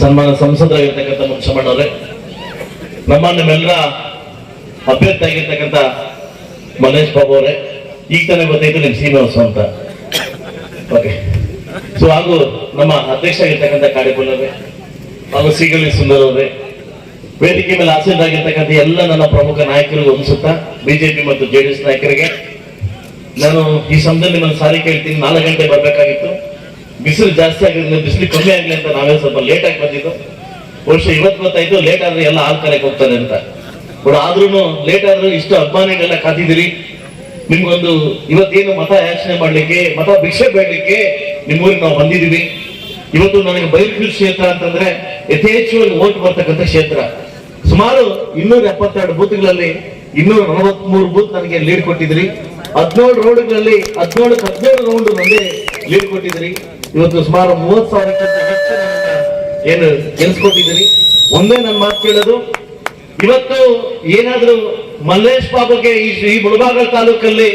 ಸನ್ಮಾನ ಸಂಸದರಾಗಿರ್ತಕ್ಕಂಥ ಮುನ್ಸಮ್ಮಣ್ಣವರೇ, ನಮ್ಮೆಲ್ಲರ ಅಭ್ಯರ್ಥಿ ಆಗಿರ್ತಕ್ಕಂಥ ಮಲ್ಲೇಶ್ ಬಾಬು ಅವರೇ, ಈಗ ತಾನೇ ಗೊತ್ತಾಯ್ತು ನಿಮ್ ಶ್ರೀನಿವಾಸ ಅಂತ. ಓಕೆ. ಸೊ ಹಾಗೂ ನಮ್ಮ ಅಧ್ಯಕ್ಷ ಆಗಿರ್ತಕ್ಕಂಥ ಕಾಡಿಪುಲ್ಲವರೇ ಹಾಗೂ ಸಿಗಲಿ ಸುಂದರ್ ಅವರೇ, ವೇದಿಕೆ ಮೇಲೆ ಆಸೀನರಾಗಿರ್ತಕ್ಕಂಥ ಎಲ್ಲ ನನ್ನ ಪ್ರಮುಖ ನಾಯಕರಿಗೆ ಅನ್ಸುತ್ತಾ ಬಿಜೆಪಿ ಮತ್ತು ಜೆಡಿಎಸ್ ನಾಯಕರಿಗೆ ನಾನು ಈ ಸಮಯದಲ್ಲಿ ನನ್ನ ಸಾರಿ ಕೇಳ್ತೀನಿ. 4 ಗಂಟೆ ಬರ್ಬೇಕಾಗಿತ್ತು, ಬಿಸಿಲು ಜಾಸ್ತಿ ಆಗಿದ್ರೆ ಬಿಸಿಲು ಕಮ್ಮಿ ಆಗ್ಲಿ ಅಂತ ನಾವೇ ಸ್ವಲ್ಪ ಲೇಟ್ ಆಗಿ ಬಂದಿದ್ದು. ಬಹುಶಃ ಇವತ್ತು ಗೊತ್ತಾಯ್ತು ಲೇಟ್ ಆದ್ರೆ ಎಲ್ಲ ಹಾಲ್ ಕರೆಕ್ ಹೋಗ್ತಾರೆ ಅಂತ. ಬಟ್ ಆದ್ರೂ ಲೇಟ್ ಆದ್ರೂ ಇಷ್ಟು ಅಭಿಮಾನಿಗಳೆಲ್ಲ ಕಾತಿದ್ದೀರಿ. ನಿಮ್ಗೊಂದು ಇವತ್ತೇನು ಮತ ಯಾಚನೆ ಮಾಡ್ಲಿಕ್ಕೆ, ಮತ ಭಿಕ್ಷೆ ಬೇಡಲಿಕ್ಕೆ ನಿಮ್ಮೂರಿಗೆ ನಾವು ಬಂದಿದ್ದೀವಿ. ಇವತ್ತು ನನಗೆ ಬೈಲ್ಫೀಲ್ಡ್ ಕ್ಷೇತ್ರ ಅಂತಂದ್ರೆ ಯಥೇಚ್ಛವಾಗಿ ಓಟ್ ಬರ್ತಕ್ಕಂಥ ಕ್ಷೇತ್ರ. ಸುಮಾರು 272 ಬೂತ್ಗಳಲ್ಲಿ 243 ಬೂತ್ ನನಗೆ ಲೀಡ್ ಕೊಟ್ಟಿದ್ರಿ. 17 ರೋಡ್ಗಳಲ್ಲಿ 17 ರೌಂಡ್ ಒಂದೇ ಲೀಡ್ ಕೊಟ್ಟಿದ್ರಿ. ಇವತ್ತು ಸುಮಾರು 30,000ಕ್ಕಿಂತ ಹೆಚ್ಚು ಏನು ಗೆಲ್ಸ್ಕೊಟ್ಟಿದ್ರಿ. ಒಂದೇ ನನ್ನ ಮಾತು ಕೇಳೋದು, ಇವತ್ತು ಏನಾದ್ರೂ ಮಲ್ಲೇಶ್ ಬಾಬುಗೆ ಈ ಮುಳಬಾಗಲ್ ತಾಲೂಕಲ್ಲಿ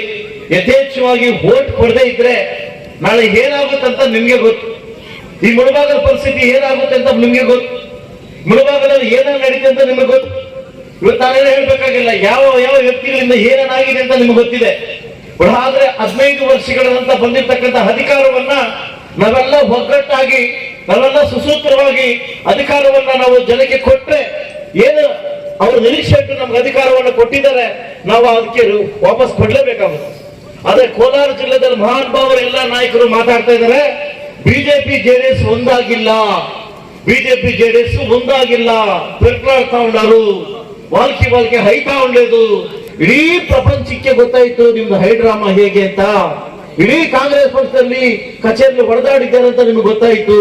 ಯಥೇಚ್ಛವಾಗಿ ವೋಟ್ ಕೊಡದೇ ಇದ್ರೆ ನಾಳೆ ಏನಾಗುತ್ತಂತ ನಿಮ್ಗೆ ಗೊತ್ತು. ಈ ಮುಳಬಾಗಲ್ ಪರಿಸ್ಥಿತಿ ಏನಾಗುತ್ತೆ ಅಂತ ನಿಮ್ಗೆ ಗೊತ್ತು. ಮುಳಬಾಗಲಲ್ಲಿ ಏನೇನು ನಡೀತೆ ಅಂತ ನಿಮ್ಗೆ ಗೊತ್ತು. ಇವತ್ತು ನಾನೇನು ಹೇಳ್ಬೇಕಾಗಿಲ್ಲ, ಯಾವ ಯಾವ ವ್ಯಕ್ತಿಗಳಿಂದ ಏನೇನಾಗಿದೆ ಅಂತ ನಿಮ್ಗೆ ಗೊತ್ತಿದೆ. ಆದ್ರೆ 15 ವರ್ಷಗಳ ನಂತರ ಬಂದಿರತಕ್ಕಂಥ ಅಧಿಕಾರವನ್ನ ನಾವೆಲ್ಲ ಒಗ್ಗಟ್ಟಾಗಿ, ನಾವೆಲ್ಲ ಸುಸೂತ್ರವಾಗಿ ಅಧಿಕಾರವನ್ನ ನಾವು ಜನಕ್ಕೆ ಕೊಟ್ರೆ, ಏನು ಅವರು ನಿರೀಕ್ಷೆ ಇಟ್ಟು ನಮ್ಗೆ ಅಧಿಕಾರವನ್ನು ಕೊಟ್ಟಿದ್ದಾರೆ, ನಾವು ಅದಕ್ಕೆ ವಾಪಸ್ ಕೊಡ್ಲೇಬೇಕಾಗುತ್ತೆ. ಆದ್ರೆ ಕೋಲಾರ ಜಿಲ್ಲೆದಲ್ಲಿ ಮಹಾನ್ ಭಾವರ ಎಲ್ಲ ನಾಯಕರು ಮಾತಾಡ್ತಾ ಇದ್ದಾರೆ, ಬಿಜೆಪಿ ಜೆಡಿಎಸ್ ಒಂದಾಗಿಲ್ಲ, ಬಿಜೆಪಿ ಜೆಡಿಎಸ್ ಒಂದಾಗಿಲ್ಲ, ಪೆಟ್ರಾಡ್ತಾ ಉಂಡಾರು, ವಾಲ್ಕಿ ಹೈತಾ ಉಂಡೇದು. ಇಡೀ ಪ್ರಪಂಚಕ್ಕೆ ಗೊತ್ತಾಯ್ತು ನಿಮ್ದು ಹೈಡ್ರಾಮಾ ಹೇಗೆ ಅಂತ. ಇಡೀ ಕಾಂಗ್ರೆಸ್ ಪಕ್ಷದಲ್ಲಿ ಕಚೇರಿ ಹೊಡೆದಾಡಿದ್ದಾರೆ ಅಂತ ನಿಮ್ಗೆ ಗೊತ್ತಾಯ್ತು.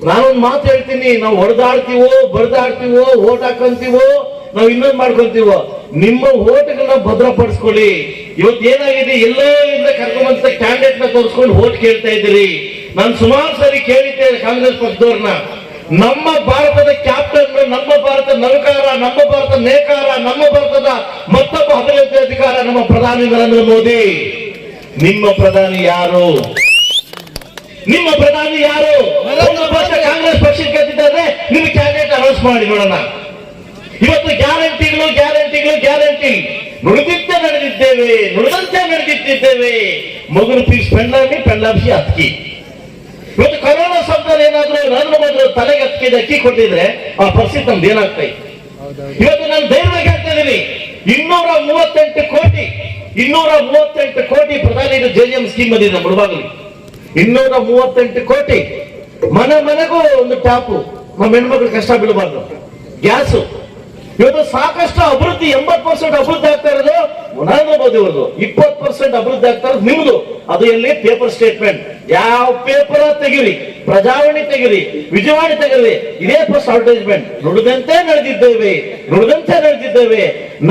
ನಾನೊಂದು ಮಾತು ಹೇಳ್ತೀನಿ, ನಾವು ಹೊಡೆದಾಡ್ತೀವೋ ಬಡ್ದಾಡ್ತೀವೋ ಓಟ್ ಹಾಕಂತೀವೋ ನಾವು ಇನ್ನೊಂದು ಮಾಡ್ಕೊಂತೀವೋ, ನಿಮ್ಮ ಓಟ್ಗಳನ್ನ ಭದ್ರಪಡಿಸ್ಕೊಳ್ಳಿ. ಇವತ್ತು ಏನಾಗಿದೆ, ಎಲ್ಲೋ ಇಂದ ಕರ್ಕೊಂಬಂತ ಕ್ಯಾಂಡಿಡೇಟ್ ನ ತೋರಿಸ್ಕೊಂಡು ಓಟ್ ಕೇಳ್ತಾ ಇದ್ದೀರಿ. ನಾನು ಸುಮಾರು ಸರಿ ಕೇಳಿದ್ದೇನೆ ಕಾಂಗ್ರೆಸ್ ಪಕ್ಷದವ್ರನ್ನ, ನಮ್ಮ ಭಾರತದ ಕ್ಯಾಪ್ಟನ್, ನಮ್ಮ ಭಾರತ ನೌಕಾರ, ನಮ್ಮ ಭಾರತ ನೇಕಾರ, ನಮ್ಮ ಭಾರತದ ಮತ್ತೊಬ್ಬ ಅಧಿಕಾರ ನಮ್ಮ ಪ್ರಧಾನಿ ನರೇಂದ್ರ ಮೋದಿ. ನಿಮ್ಮ ಪ್ರಧಾನಿ ಯಾರು? ನಿಮ್ಮ ಪ್ರಧಾನಿ ಯಾರು? ಕಾಂಗ್ರೆಸ್ ಪಕ್ಷಕ್ಕೆ ಗೆದ್ದಿದ್ದಾರೆ, ನಿಮ್ಗೆ ಕ್ಯಾಂಡಿಡೇಟ್ ಅನೌನ್ಸ್ ಮಾಡಿ ನೋಡೋಣ. ಇವತ್ತು ಗ್ಯಾರಂಟಿಗಳು ಗ್ಯಾರಂಟಿಗಳು ಗ್ಯಾರಂಟಿ, ನುಡಿದಂತೆ ನಡೆದಿದ್ದೇವೆ, ನುಡಿದಂತೆ ನಡೆದಿದ್ದೇವೆ. ಮಗುನ ಪೀಸ್ ಪೆಂಡ್ಲಾಂಶಿ ಅಕ್ಕಿ. ಇವತ್ತು ಕೊರೋನಾ ಸಮಯದಲ್ಲಿ ಏನಾದ್ರು ನರೇಂದ್ರ ಮೋದಿ ತಲೆಗೆ ಅಕ್ಕಿ ಕೊಟ್ಟಿದ್ರೆ ಆ ಪರಿಸ್ಥಿತಿ ನಮ್ದು ಏನಾಗ್ತಾ ಇತ್ತು. ಇವತ್ತು ನಾನು ಧೈರ್ಯವಾಗಿ ಹೇಳ್ತಾ ಇದ್ದೀನಿ, 238 ಕೋಟಿ ಪ್ರಧಾನಿ JJM ಸ್ಕೀಮ್ ಬಂದಿದೆ ಮುಳಬಾಗಲಿ. 238 ಕೋಟಿ, ಮನೆಗೂ ಒಂದು ಟ್ಯಾಪು, ನಮ್ಮ ಹೆಣ್ಮಕ್ಳು ಕಷ್ಟ ಬೀಳಬಾರ್ದು, ಗ್ಯಾಸು. ಇವತ್ತು ಸಾಕಷ್ಟು ಅಭಿವೃದ್ಧಿ, 80% ಅಭಿವೃದ್ಧಿ ಆಗ್ತಾ ಇರೋದು ನರೇಂದ್ರ ಮೋದಿ ಅವರದು, 20% ಅಭಿವೃದ್ಧಿ ಆಗ್ತಾ ಇರೋದು ನಿಮ್ದು. ಅದು ಎಲ್ಲಿ? Paper statement. ಯಾವ ಪೇಪರ್ ತೆಗಿರಿ, ಪ್ರಜಾವಾಣಿ ತೆಗಿರಿ, ವಿಜಯವಾಣಿ ತೆಗಿರಿ, ಇದೇ ಫಸ್ಟ್ ಅಡ್ವರ್ಟೈಸ್ಮೆಂಟ್. ನುಡಿದಂತೆ ನಡೆದಿದ್ದೇವೆ.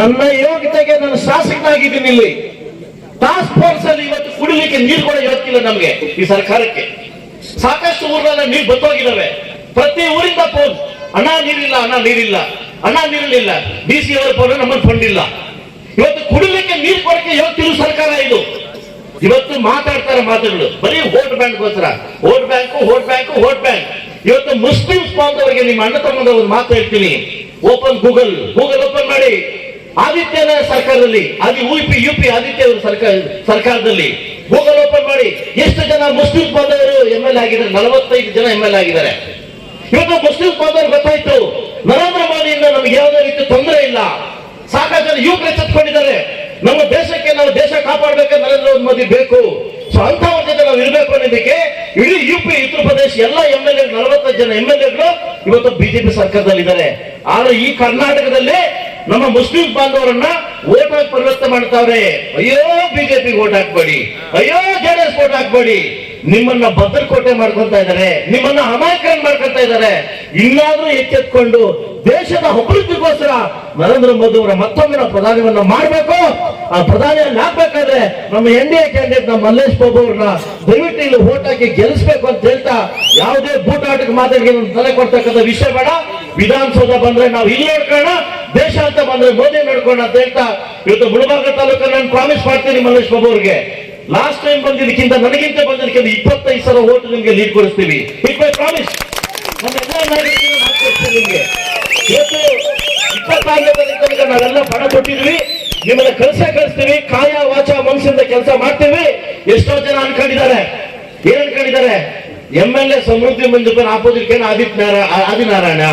ನನ್ನ ಯೋಗ್ಯತೆಗೆ ನಾನು ಶಾಸಕನಾಗಿದ್ದೀನಿ. ಇಲ್ಲಿ ಟಾಸ್ಕ್ ಫೋರ್ಸ್ ಅಲ್ಲಿ ಇವತ್ತು ಕುಡಿಲಿಕ್ಕೆ ನೀರು ಕೂಡ ಇವತ್ತಿಲ್ಲ ನಮ್ಗೆ ಈ ಸರ್ಕಾರಕ್ಕೆ. ಸಾಕಷ್ಟು ಊರಲ್ಲ ನೀರು ಬತ್ತೋಗಿದ್ದಾವೆ. ಪ್ರತಿ ಊರಿಂದ ಫೋನ್, ಅಣ್ಣ ನೀರಿಲ್ಲ, DC ಅವರ ಫೋನ್, ನಮ್ಮನ್ನು ಫಂಡ್ ಇಲ್ಲ. ಇವತ್ತು ಕುಡಿಲಿಕ್ಕೆ ನೀರು ಕೊಡಕ್ಕೆ ಇವತ್ತಿನ ಸರ್ಕಾರ ಇದು. ಇವತ್ತು ಮಾತಾಡ್ತಾರೆ ಮಾತುಗಳು ಬರೀ ವೋಟ್ ಬ್ಯಾಂಕ್ಗೋಸ್ಕರ, ವೋಟ್ ಬ್ಯಾಂಕ್. ಇವತ್ತು ಮುಸ್ಲಿಮ್ಸ್ ಬಾಂಧವರಿಗೆ ನಿಮ್ಮ ಅಣ್ಣ ತಮ್ಮದ ಒಂದು ಮಾತು ಹೇಳ್ತೀನಿ, ಗೂಗಲ್ ಓಪನ್ ಮಾಡಿ. ಆದಿತ್ಯನ ಸರ್ಕಾರದಲ್ಲಿ, ಯುಪಿ ಆದಿತ್ಯ ಅವರ ಸರ್ಕಾರದಲ್ಲಿ ಗೂಗಲ್ ಓಪನ್ ಮಾಡಿ, ಎಷ್ಟು ಜನ ಮುಸ್ಲಿಂ ಬಾಂಧವರು MLA ಆಗಿದ್ದಾರೆ? 45 ಜನ MLA ಆಗಿದ್ದಾರೆ. ಇವತ್ತು ಮುಸ್ಲಿಂ ಬಾಂಧವರು ಗೊತ್ತಾಯ್ತು, ನರೇಂದ್ರ ಮೋದಿಯಿಂದ ನಮ್ಗೆ ಯಾವುದೇ ರೀತಿ ತೊಂದರೆ ಇಲ್ಲ. ಸಾಕಷ್ಟು ಜನ ಯುವಕರು ಎಚ್ಚೆತ್ತುಕೊಂಡಿದ್ದಾರೆ, ನಮ್ಮ ದೇಶಕ್ಕೆ ನಾವು ದೇಶ ಕಾಪಾಡಬೇಕು, ನರೇಂದ್ರ ಮೋದಿ ಬೇಕು. ಸೊ ಅಂತವ್ರ ಜೊತೆ ನಾವು ಇರಬೇಕು ಅನ್ನೋದಕ್ಕೆ ಇಡೀ ಯುಪಿ, ಉತ್ತರ ಪ್ರದೇಶ ಎಲ್ಲ MLA 45 ಜನ MLAಗಳು ಇವತ್ತು ಬಿಜೆಪಿ ಸರ್ಕಾರದಲ್ಲಿ ಇದ್ದಾರೆ. ಆದ್ರೆ ಈ ಕರ್ನಾಟಕದಲ್ಲಿ ನಮ್ಮ ಮುಸ್ಲಿಂ ಬಾಂಧವರನ್ನ ವೋಟ್ ಆಗಿ ಪರಿವರ್ತನೆ ಮಾಡ್ತಾವ್ರೆ. ಅಯ್ಯೋ ಬಿಜೆಪಿ ವೋಟ್ ಹಾಕ್ಬೇಡಿ, ಅಯ್ಯೋ ಜೆಡಿಎಸ್ ವೋಟ್ ಹಾಕ್ಬೇಡಿ. ನಿಮ್ಮನ್ನ ಭದ್ರಕೋಟೆ ಮಾಡ್ಕೊಂತ ಇದ್ದಾರೆ, ನಿಮ್ಮನ್ನ ಅಮಾಯಕರಣ ಮಾಡ್ಕೊಂತ ಇದ್ದಾರೆ. ಇನ್ನಾದ್ರೂ ಎಚ್ಚೆತ್ಕೊಂಡು ದೇಶದ ಅಭಿವೃದ್ಧಿಗೋಸ್ಕರ ನರೇಂದ್ರ ಮೋದಿ ಅವರ ಮತ್ತೊಮ್ಮೆ ನಾವು ಪ್ರಧಾನಿಯನ್ನ ಮಾಡಬೇಕು. ಆ ಪ್ರಧಾನಿಯನ್ನು ಹಾಕ್ಬೇಕಾದ್ರೆ ನಮ್ಮ NDA ಕ್ಯಾಂಡಿಡೇಟ್ ನಮ್ಮ ಮಲ್ಲೇಶ್ ಬಾಬು ಅವ್ರನ್ನ ದಯವಿಟ್ಟು ಇಲ್ಲಿ ವೋಟ್ ಹಾಕಿ ಗೆಲ್ಲಿಸಬೇಕು ಅಂತ ಹೇಳ್ತಾ, ಯಾವುದೇ ಬೂಟಾಟಕ್ಕೆ ಮಾತಾಡಿಗೆ ತಲೆ ಕೊಡ್ತಕ್ಕಂಥ ವಿಷಯ ಬೇಡ. ವಿಧಾನಸೌಧ ಬಂದ್ರೆ ನಾವು ಇಲ್ಲಿ ನೋಡ್ಕೋಣ, ದೇಶ ಅಂತ ಬಂದ್ರೆ ಮೋದಿ ನೋಡ್ಕೋಣ ಅಂತ ಹೇಳ್ತಾ ಇವತ್ತು ಮುಳಬಾಗ ತಾಲೂಕಲ್ಲಿ ನಾನು ಪ್ರಾಮಿಸ್ ಮಾಡ್ತೀನಿ ಮಲ್ಲೇಶ್ ಬಾಬು ಅವ್ರಿಗೆ, ಲಾಸ್ಟ್ ಟೈಮ್ ಬಂದಿದ್ದಕ್ಕಿಂತ ನನಗಿಂತ ಬಂದಿದ್ದಕ್ಕಿಂತ 25,000 ವೋಟ್ ನಿಮ್ಗೆ ಲೀಡ್ ಕೊಡಿಸ್ತೀವಿ. It my promise. ನಮ್ಮೆಲ್ಲ ನಾಯಕರಿಗೆ ಮಾತು ಕೊಡ್ತೀನಿ ನಿಮ್ಗೆ. ಇವತ್ತು 26ನೇ ತಾರೀಕು ತನಕ ನಾವೆಲ್ಲ ಪಣ ಕೊಟ್ಟಿದ್ವಿ, ನಿಮ್ಮನ್ನ ಕಳಿಸ್ತೀವಿ, ಕಾಯ ವಾಚ ಮನಸ್ಸಿಂದ ಕೆಲಸ ಮಾಡ್ತೀವಿ. ಎಷ್ಟೋ ಜನ ಅನ್ಕೊಂಡಿದ್ದಾರೆ, ಏನ್ ಅನ್ಕೊಂಡಿದ್ದಾರೆ, MLA ಸಮೃದ್ಧಿ ಮಂಜುಪನ್ ಆಪೋಸಿಟ್ ಆದಿನಾರಾಯಣ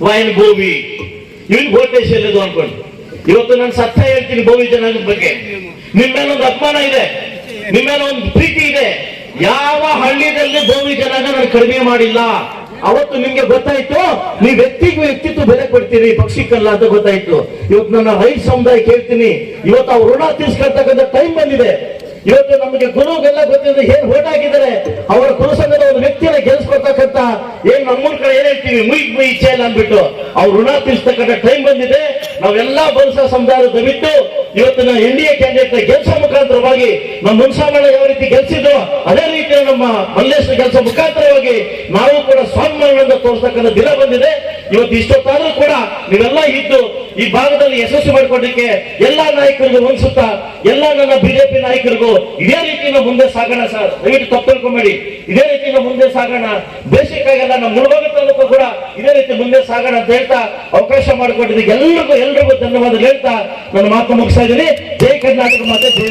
ವಾಯನ್ ಗೋವಿ ಇವನ್ ಗೋಟೇಶ್ ಎಲ್ಲದು ಅನ್ಕೊಂಡು. ಇವತ್ತು ನಾನು ಸತ್ಯ ಹೇಳ್ತೀನಿ ಗೋವಿ ಜನಾಂಗದ ಬಗ್ಗೆ. ನಿಮ್ಮ ಮೇಲೆ ಒಂದು ಅಪಮಾನ ಇದೆ, ನಿಮ್ಮ ಮೇಲೆ ಒಂದು ಪ್ರೀತಿ ಇದೆ. ಯಾವ ಹಳ್ಳಿಯಲ್ಲಿ ಗೋವಿ ಜನಾಂಗ ನಾನು ಕಡಿಮೆ ಮಾಡಿಲ್ಲ. ಅವತ್ತು ನಿಮ್ಗೆ ಗೊತ್ತಾಯ್ತು, ನೀವು ವ್ಯಕ್ತಿತ್ವ ಬೆಲೆ ಕೊಡ್ತೀರಿ, ಪಕ್ಷಕ್ಕಲ್ಲ ಅಂತ ಗೊತ್ತಾಯ್ತು. ಇವತ್ತು ನನ್ನ ರೈತ ಸಮುದಾಯ ಕೇಳ್ತೀನಿ, ಇವತ್ತು ಅವ್ರ ಋಣ ತೀರ್ಸ್ಕೊಳ್ತಕ್ಕಂಥ ಟೈಮ್ ಬಂದಿದೆ. ಇವತ್ತು ನಮಗೆ ಗುರುಗೆಲ್ಲ ಗೊತ್ತಿದೆ ಏನ್ ಹೋಟ್ ಹಾಕಿದ್ದಾರೆ. ಅವರ ಕುರು ಸಂಘದ ಒಂದು ವ್ಯಕ್ತಿನ ಗೆಲ್ಸ್ಕೊಡ್ತಕ್ಕಂಥ ಏನ್ ನಮ್ಮೂರ್ ಕಡೆ ಏನ್ ಹೇಳ್ತೀವಿ ಮುಯಿ ಇಚ್ಛೆ ಇಲ್ಲ ಅಂದ್ಬಿಟ್ಟು ಅವ್ರ ಋಣ ತೀರ್ಸ್ತಕ್ಕಂಥ ಟೈಮ್ ಬಂದಿದೆ. ನಾವೆಲ್ಲಾ ಬಲ್ಸ ಸಮುದಾಯದ ಬಿಟ್ಟು ಇವತ್ತು ನಾವು NDA ಕ್ಯಾಂಡಿಡೇಟ್ ಗೆಲ್ಸೋ ಮುಖಾಂತರವಾಗಿ ನಮ್ಮ ಮುನ್ಸಾಮಣ್ಣ ಯಾವ ರೀತಿ ಗೆಲ್ಸಿದ್ರು ಅದೇ ರೀತಿ ನಮ್ಮ ಮಲ್ಲೇಶ್ ಗೆಲ್ಸೋ ಮುಖಾಂತರವಾಗಿ ನಾವು ಕೂಡ ಸ್ವಾಭಿಮಾನದಿಂದ ತೋರಿಸ್ತಕ್ಕಂಥ ದಿನ ಬಂದಿದೆ. ಇವತ್ತು ಇಷ್ಟೊತ್ತಾದ್ರೂ ಕೂಡ ನೀವೆಲ್ಲ ಇದ್ದು ಈ ಭಾಗದಲ್ಲಿ ಯಶಸ್ವಿ ಮಾಡಿಕೊಡ್ಲಿಕ್ಕೆ ಎಲ್ಲಾ ನಾಯಕರಿಗೂ ಹೊಂದಿಸುತ್ತಾ ಎಲ್ಲ ನನ್ನ ಬಿಜೆಪಿ ನಾಯಕರಿಗೂ ಇದೇ ರೀತಿಯಿಂದ ಮುಂದೆ ಸಾಗೋಣ ಸರ್. ದಯವಿಟ್ಟು ತಪ್ಪು ತಿಳ್ಕೊಂಬೇಡಿ, ಇದೇ ರೀತಿಯಿಂದ ಮುಂದೆ ಸಾಗೋಣ. ಬೇಸಿಕ್ಕಾಗೆಲ್ಲ ನಮ್ಮ ಮುಳಬಾಗ ತಾಲೂಕು ಕೂಡ ಇದೇ ರೀತಿ ಮುಂದೆ ಸಾಗೋಣ ಅಂತ ಹೇಳ್ತಾ ಅವಕಾಶ ಮಾಡಿಕೊಟ್ಟಿದ್ದಕ್ಕೆ ಎಲ್ರಿಗೂ ಧನ್ಯವಾದ ಹೇಳ್ತಾ ನನ್ನ ಮಾತು ಮುಗಿಸ್ತಾ ಇದ್ದೀನಿ. ಜೈ ಕರ್ನಾಟಕ ಮಾತೆ.